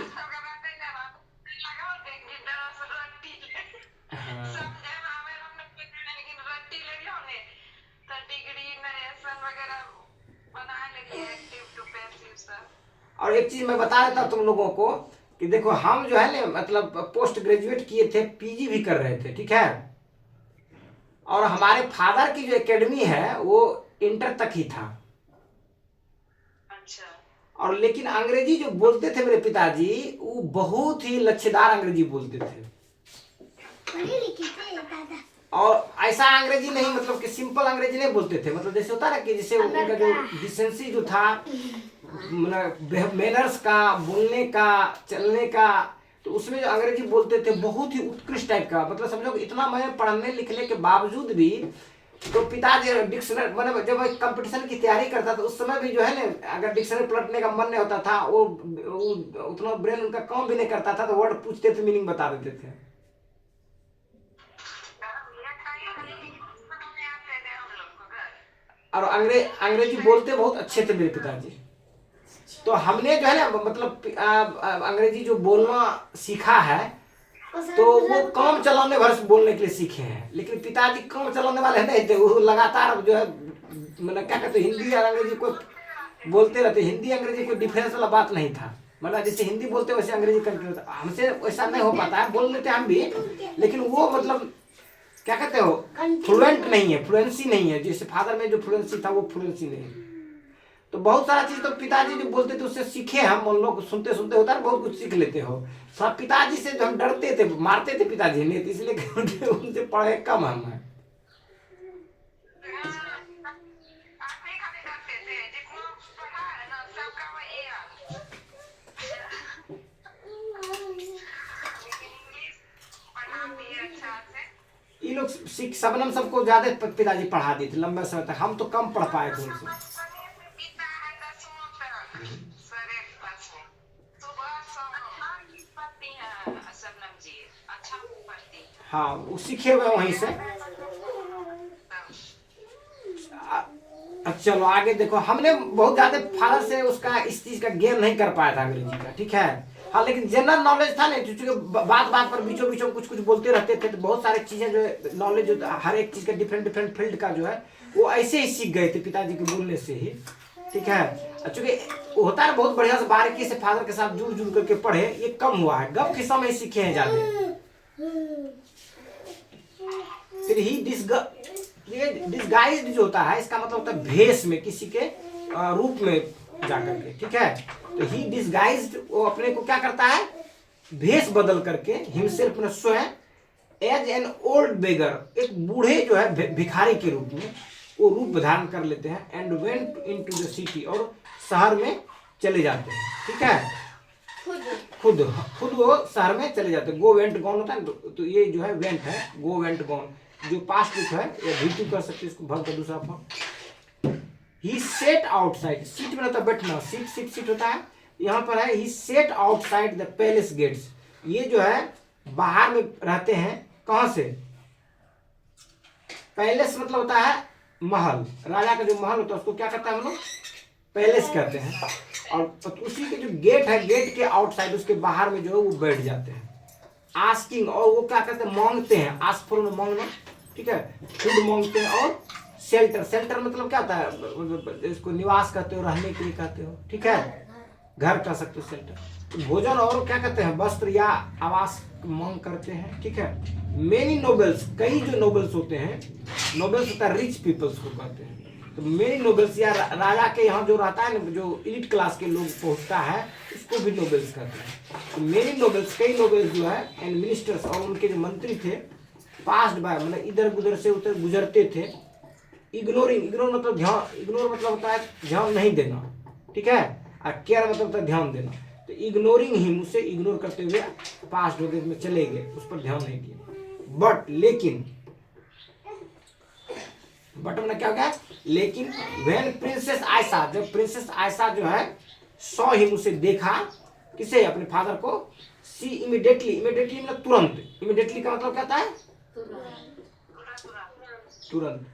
और एक चीज मैं बता देता तुम लोगों को कि देखो, हम जो है ना मतलब पोस्ट ग्रेजुएट किए थे, पीजी भी कर रहे थे, ठीक है। और हमारे फादर की जो एकेडमी है वो इंटर तक ही था। अच्छा। और लेकिन अंग्रेजी जो बोलते थे मेरे पिताजी, वो बहुत ही लच्छेदार अंग्रेजी बोलते थे। और ऐसा अंग्रेजी नहीं, मतलब कि सिंपल अंग्रेजी नहीं बोलते थे, मतलब जैसे होता ना कि जैसे उनका जो डिसेंसी जो था, मैनर्स का, बोलने का, चलने का, तो उसमें जो अंग्रेजी बोलते थे बहुत ही उत्कृष्ट टाइप का। मतलब समझो इतना मैं पढ़ने लिखने के बावजूद भी, तो पिताजी डिक्शनरी, मैंने जब मैं कंपटीशन की तैयारी करता था उस समय भी जो है ना, अगर डिक्शनरी पलटने का मन नहीं होता था, वो उतना ब्रेन उनका काम भी नहीं करता था, तो वर्ड पूछते थे, मीनिंग बता देते थे। और अंग्रेजी बोलते बहुत अच्छे थे मेरे पिताजी। तो हमने जो है ना मतलब अंग्रेजी जो बोलना सीखा है, तो वो काम चलाने भर से बोलने के लिए सीखे हैं। लेकिन पिताजी काम चलाने वाले नहीं थे, वो लगातार जो है मतलब क्या कहते, हिंदी और अंग्रेजी को बोलते रहते। हिंदी अंग्रेजी कोई डिफरेंस वाला बात नहीं था, मतलब जैसे हिंदी बोलते वैसे अंग्रेजी कंटिन्यू था। हमसे वैसा नहीं हो पाता है, बोल लेते हम भी, लेकिन वो मतलब क्या कहते हो, फ्लुएंट नहीं है, फ्लुएंसी नहीं है। जैसे फादर में जो फ्लुएंसी था वो फ्लुएंसी नहीं है। तो बहुत सारा चीज तो पिताजी जो बोलते थे उससे सीखे हम लोग, सुनते सुनते होता है बहुत कुछ सीख लेते हो। सब पिताजी से जो हम डरते थे, मारते थे पिताजी ने, इसलिए उनसे पढ़े कम हम है। ये लोग सबनम सबको ज्यादा पिताजी पढ़ा दिए थे लंबे समय तक, हम तो कम पढ़ पाए थे उनसे। हाँ, वो सीखे हुए वहीं से। चलो आगे देखो, हमने बहुत ज्यादा फादर से उसका इस चीज का गेन नहीं कर पाया था अंग्रेजी का, ठीक है। हाँ, लेकिन जनरल नॉलेज था ना, क्योंकि बात बात पर बीचों बीचों कुछ कुछ बोलते रहते थे, तो बहुत सारी चीजें जो नॉलेज जो हर एक चीज का डिफरेंट फील्ड का जो है वो ऐसे ही सीख गए थे पिताजी के बोलने से ही, ठीक है। चूंकि होता है बहुत बढ़िया से बारीकी से फादर के साथ जुड़ जुड़ करके पढ़े, ये कम हुआ है, गप के समय सीखे हैं ज्यादा। फिर ही डिसगाइज्ड जो होता है, इसका मतलब होता है भेष में, किसी के रूप में जाकर के, ठीक है। तो ही डिसगाइज्ड, वो अपने को क्या करता है, भेष बदल करके, हिमसेल्फ में स्वयं, एज एन ओल्ड बेगर, एक बूढ़े जो है भिखारी के रूप में वो रूप धारण कर लेते हैं। And went into the city, और शहर में चले जाते हैं, ठीक है। खुद वो शहर में चले जाते हैं। गो वेंट गॉन होता है, तो ये जो है वेंट है, गो वेंट गॉन, जो पास्ट रूप है, या V2 कर सकते हैं इसको, भव का दूसरा फॉर्म। ही सेट आउटसाइड, सीट में होता है बैठना, सीट होता है, यहाँ पर है ही set outside the palace gates, ये जो है बाहर में रहते हैं, कहां से, पैलेस मतलब होता है महल, राजा का जो महल होता है उसको क्या कहता है हम लोग, पैलेस कहते हैं। और उसी के जो गेट है, गेट के आउटसाइड, उसके बाहर में जो है वो बैठ जाते हैं। आस्किंग, और वो क्या कहते हैं, मांगते हैं, आस्क फॉर मांगना, ठीक है, फूड मांगते हैं। और शेल्टर मतलब क्या होता है, इसको निवास कहते हो, रहने के लिए कहते हो, ठीक है, घर कह सकते हो शेल्टर। तो भोजन और क्या कहते हैं, वस्त्र या आवास मांग करते हैं, ठीक है। मेनी नोबल्स, कई जो नोबल्स होते हैं, नोबल्स होता है रिच पीपल्स को कहते हैं। तो मेनी नोबल्स, या राजा के यहाँ जो रहता है ना, जो एलिट क्लास के लोग पहुंचता है, उसको भी नोबल्स कहते हैं। तो मेनी नोबल्स, कई नोबल्स जो है, एंड मिनिस्टर्स, और उनके जो मंत्री थे, पास्ड बाय, मतलब इधर उधर से उधर गुजरते थे। इग्नोर मतलब ध्यान, इग्नोर मतलब होता है ध्यान नहीं देना, ठीक है। और केयर मतलब होता है ध्यान देना। तो इग्नोरिंग हिम, उसे इग्नोर करते हुए पास्ट हो गए, में चले गए, उस पर ध्यान नहीं दिया। बट लेकिन, बट में क्या हो गया, लेकिन व्हेन प्रिंसेस आयशा, जब प्रिंसेस आयशा जो है सॉ हिम, उसे देखा, किसे, अपने फादर को, सी इमीडिएटली मतलब तुरंत, इमीडिएटली का मतलब क्या होता है, तुरंत,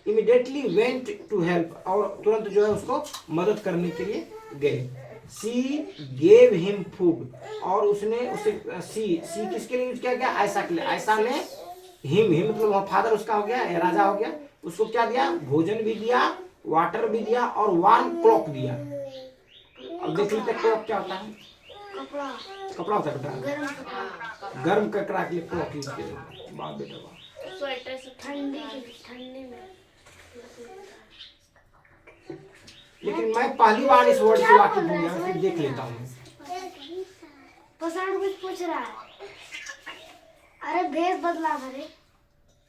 इमीडिएटली वेंट टू हेल्प, और तुरंत जो है उसको मदद करने के लिए गए। सी गेव हिम फूड, और उसने उसे, सी किसके लिए यूज किया गया, आयशा के लिए। आयशा ने हिम मतलब फादर उसका हो गया, राजा हो गया, उसको क्या दिया, भोजन भी दिया, वाटर भी दिया, और वार्म क्लॉक दिया। अब देख लेते क्लॉक क्या होता है, कपड़ा होता है बेटा, गर्म कपड़ा के लिए क्लॉक यूज किया जाता है। बात बेटा बात, स्वेटर से ठंडी में। लेकिन मैं पहली बार इस वर्ड से वाकिफ हूँ, यहाँ से देख लेता हूँ। पसंद कुछ पूछ रहा है, अरे भेष बदला था रे,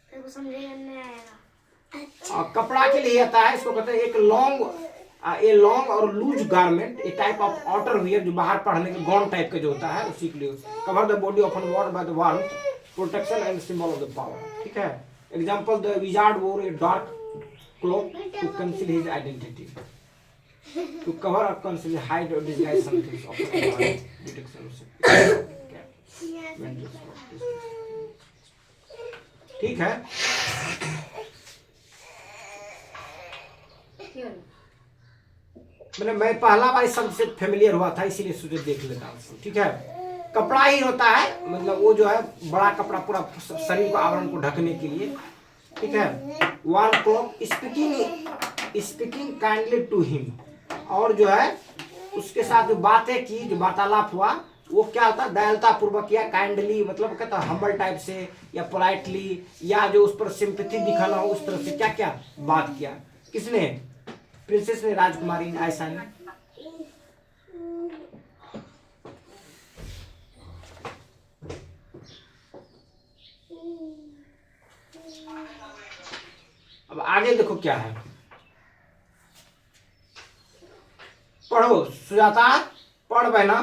तेरे को समझेगा नहीं आएगा। कपड़ा के लिए आता है, इसको कहते हैं एक लॉन्ग और loose garment, a type of outer wear, जो बाहर पहनने के गॉन टाइप का जो होता है, उसी के लिए। Cover the body often war by the warmth, protection and symbol of the power, ठीक है। Example, the wizard wore a dark cloak to conceal his identity, to cover or conceal, hide or disguise something of detection, ठीक है। मैं पहला बार इस शब्द से familiar हुआ था, इसीलिए सोचे देख लेता हूँ, ठीक है। कपड़ा ही होता है, मतलब वो जो है बड़ा कपड़ा, पूरा शरीर को, आवरण को ढकने के लिए, ठीक है। Warm cloak, speaking kindly to him, और जो है उसके साथ जो बातें की, जो वार्तालाप हुआ, वो क्या होता है, दयालुता पूर्वक या काइंडली, मतलब कहता है हम्बल टाइप से, या पोलाइटली, या जो उस पर सिंपैथी दिखाना हो, उस तरह से क्या क्या बात किया। किसने, प्रिंसेस ने, राजकुमारी आयशा ने। अब आगे देखो क्या है, पढ़ो सुजाता, पढ़ बहना।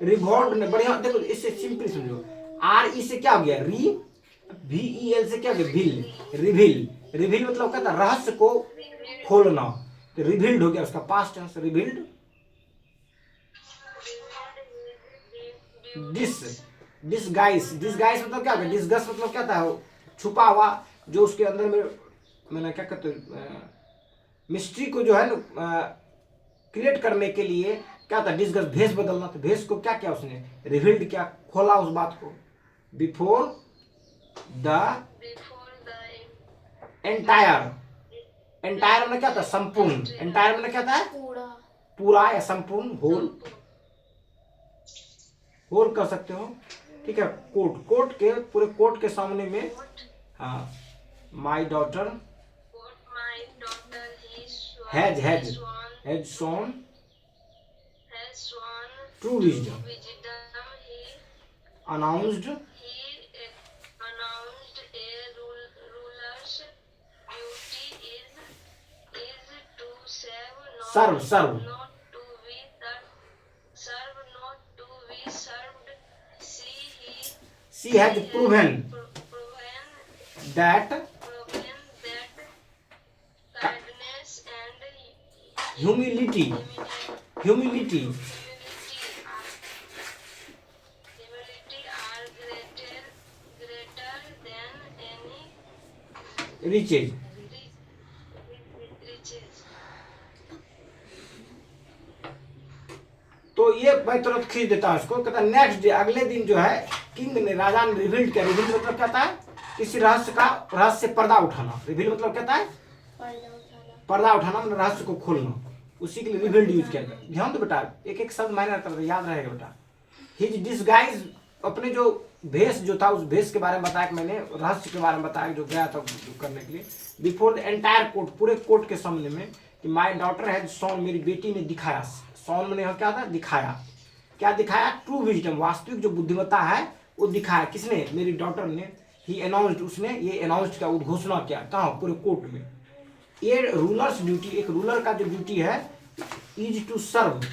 रिवॉल्व ने, बढ़िया देखो, इससे सिंपल समझो, RE से क्या हो गया, VEL से क्या हो गया, रिवील मतलब कहता रहस्य को खोलना, तो रिवील्ड हो गया, उसका पास्ट टेंस रिवील्ड। डिसगाइज मतलब क्या होगा, डिसगस मतलब क्या था, छुपा हुआ, जो उसके अंदर में, मैंने क्या कहते हैं, मिस्ट्री को जो है ना क्रिएट करने के लिए क्या था, डिसगस, भेष बदलना। तो भेष को क्या किया उसने, रिवील्ड किया, खोला उस बात को। बिफोर द एंटायर में क्या था, संपूर्ण, एंटायर में क्या था, पूरा या संपूर्ण, होल कर सकते हो, ठीक है। कोर्ट के, पूरे कोर्ट के सामने में, हाँ, my daughter What my daughter has has shown sworn true wisdom, wisdom. Announced He announced a ruler's duty is to serve, serve not to be serve, not to be served. She has proven Proven that that kindness and humility humility are greater than any riches. riches. तो ये मैं तुरंत खींच देता हूँ इसको। कहता है नेक्स्ट डे, अगले दिन जो है किंग ने, राजा ने रिवील किया। रिवील मतलब कहता है किसी रहस्य से पर्दा उठाना। रिवील मतलब कहता है पर्दा उठाना, मतलब रहस्य को खोलना। उसी के लिए रिवील्ड यूज किया जाता है। ध्यान दो बेटा, एक एक शब्द मायने रखता है, याद रहेगा बेटा। हिज डिसगाइज, अपने जो भेष जो था उस भेष के बारे में बताया, मैंने रहस्य के बारे में बताया जो गया था करने के लिए। बिफोर द एंटायर कोर्ट, पूरे कोर्ट के सामने में, कि माई डॉटर हैज शोन, मेरी बेटी ने दिखाया। शोन मैंने क्या था, दिखाया। क्या दिखाया? ट्रू विजडम, वास्तविक जो बुद्धिमत्ता है वो दिखाया। किसने? मेरी डॉटर ने। ही अनाउंस्ड, उसने ये अनाउंस किया, उद्घोषणा किया। कहाँ? पूरे कोर्ट में। ये रूलर्स ड्यूटी, एक रूलर का जो ड्यूटी है, इज टू सर्व।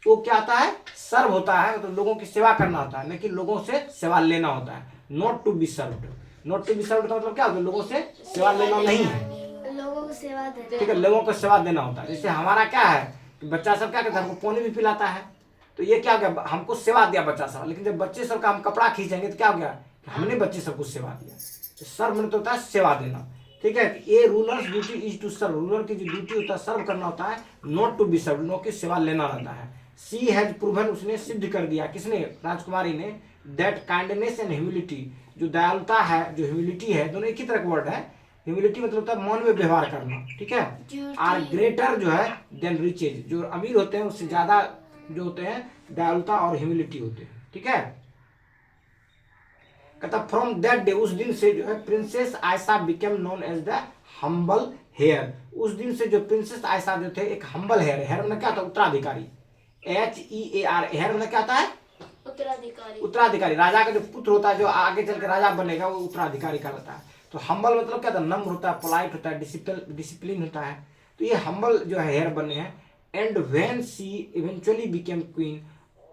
वो क्या आता है? सर्व होता है, मतलब लोगों की सेवा करना होता है, लेकिन लोगों से सेवा लेना होता है। Not to be served. Not to be served का मतलब क्या होता है? लोगों से सेवा लेना नहीं है, लोगों को सेवा देना। ठीक है, लोगों को सेवा देना होता है। जैसे हमारा क्या है कि बच्चा सब क्या करता है, हमको पानी भी पिलाता है, तो ये क्या हो गया? हमको सेवा दिया बच्चा सब। लेकिन जब बच्चे सब का हम कपड़ा खींचेंगे तो क्या हो गया? हमने बच्चे सबको सेवा दिया। तो सर्व मतलब होता है सेवा देना, ठीक है। ये ruler's duty is to serve, ruler की जो ड्यूटी होता है सर्व करना होता है। नॉट टू बी सर्व, लोगों की सेवा लेना रहता है। सी हैज प्रूवन, उसने सिद्ध कर दिया। किसने? राजकुमारी ने। दैट काइंडनेस एंड ह्यूमिलिटी, जो दयालुता है, जो ह्यूमिलिटी है, दोनों एक ही तरह का वर्ड है। ह्यूमिलिटी मतलब होता है मौन में व्यवहार करना, ठीक है। आर ग्रेटर जो है देन रिचेज, जो अमीर होते हैं उससे ज्यादा जो होते हैं दयालुता और ह्यूमिलिटी होते हैं, ठीक है। कहता फ्रॉम दैट डे, उस दिन से जो है princess Aisha became known as the humble heir. उस दिन से जो प्रिंसेस आयशा जो थे एक हम्बल हेयर, हेयर मतलब क्या था? उत्तराधिकारी। HEAR, हेयर मतलब क्या होता है? उत्तराधिकारी। उत्तराधिकारी, राजा का जो पुत्र होता है, जो आगे चल के राजा बनेगा, वो उत्तराधिकारी कहलाता है। तो हम्बल मतलब क्या था? नम्र होता है, पोलाइट होता है, डिसिप्लिन होता है। तो ये हम्बल जो है हेयर बने हैं। And when she eventually became queen,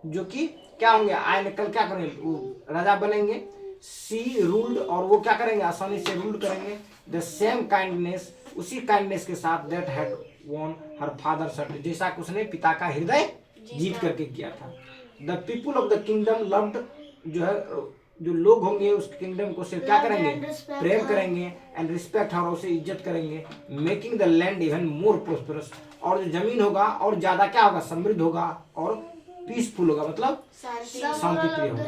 जो कि क्या होंगे? आए निकल क्या करेंगे? वो राजा बनेंगे। सी रूल्ड, और वो क्या करेंगे? आसानी से रूल करेंगे। द सेम काइंडनेस, उसी काइंडनेस के साथ that had won her father सर्ट, जैसा कि उसने पिता का हृदय जीत करके किया था। The people of the kingdom loved, जो है जो लोग होंगे उस किंगडम को से क्या करेंगे? प्रेम करेंगे। एंड रिस्पेक्ट, और उसे इज्जत करेंगे। Making the land even more prosperous, और जो जमीन होगा और ज्यादा क्या होगा? समृद्ध होगा और पीसफुल होगा, मतलब शांति प्रिय होगा।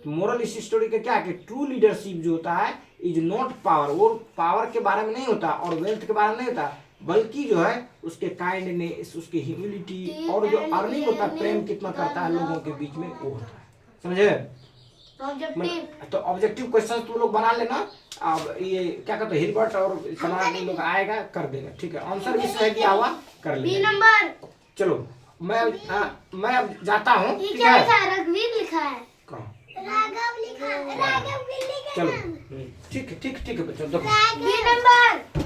मोरल इस स्टोरी का क्या है कि ट्रू लीडरशिप जो होता है इज नॉट पावर, वो पावर के बारे में नहीं होता और वेल्थ के बारे में नहीं होता, बल्कि जो है उसके काइंडनेस, उसकी ह्यूमिलिटी, और जो अर्निंग होता है, प्रेम कितना करता है लोगों के बीच में, वो होता है। समझे? तो ऑब्जेक्टिव क्वेश्चन तुम लोग बना लेना। अब ये क्या कहते हैं, हिलबर्ट और सना लोग आएगा कर देगा, ठीक है। आंसर भी सही दिया हुआ कर लेना। नंबर। चलो मैं अब जाता हूँ, ये ठीक क्या है। लिखा है? रघुवीर लिखा है। कहाँ? राघव लिखा है। राघव लिखा है। चलो ठीक है बच्चों, देखो बी नंबर।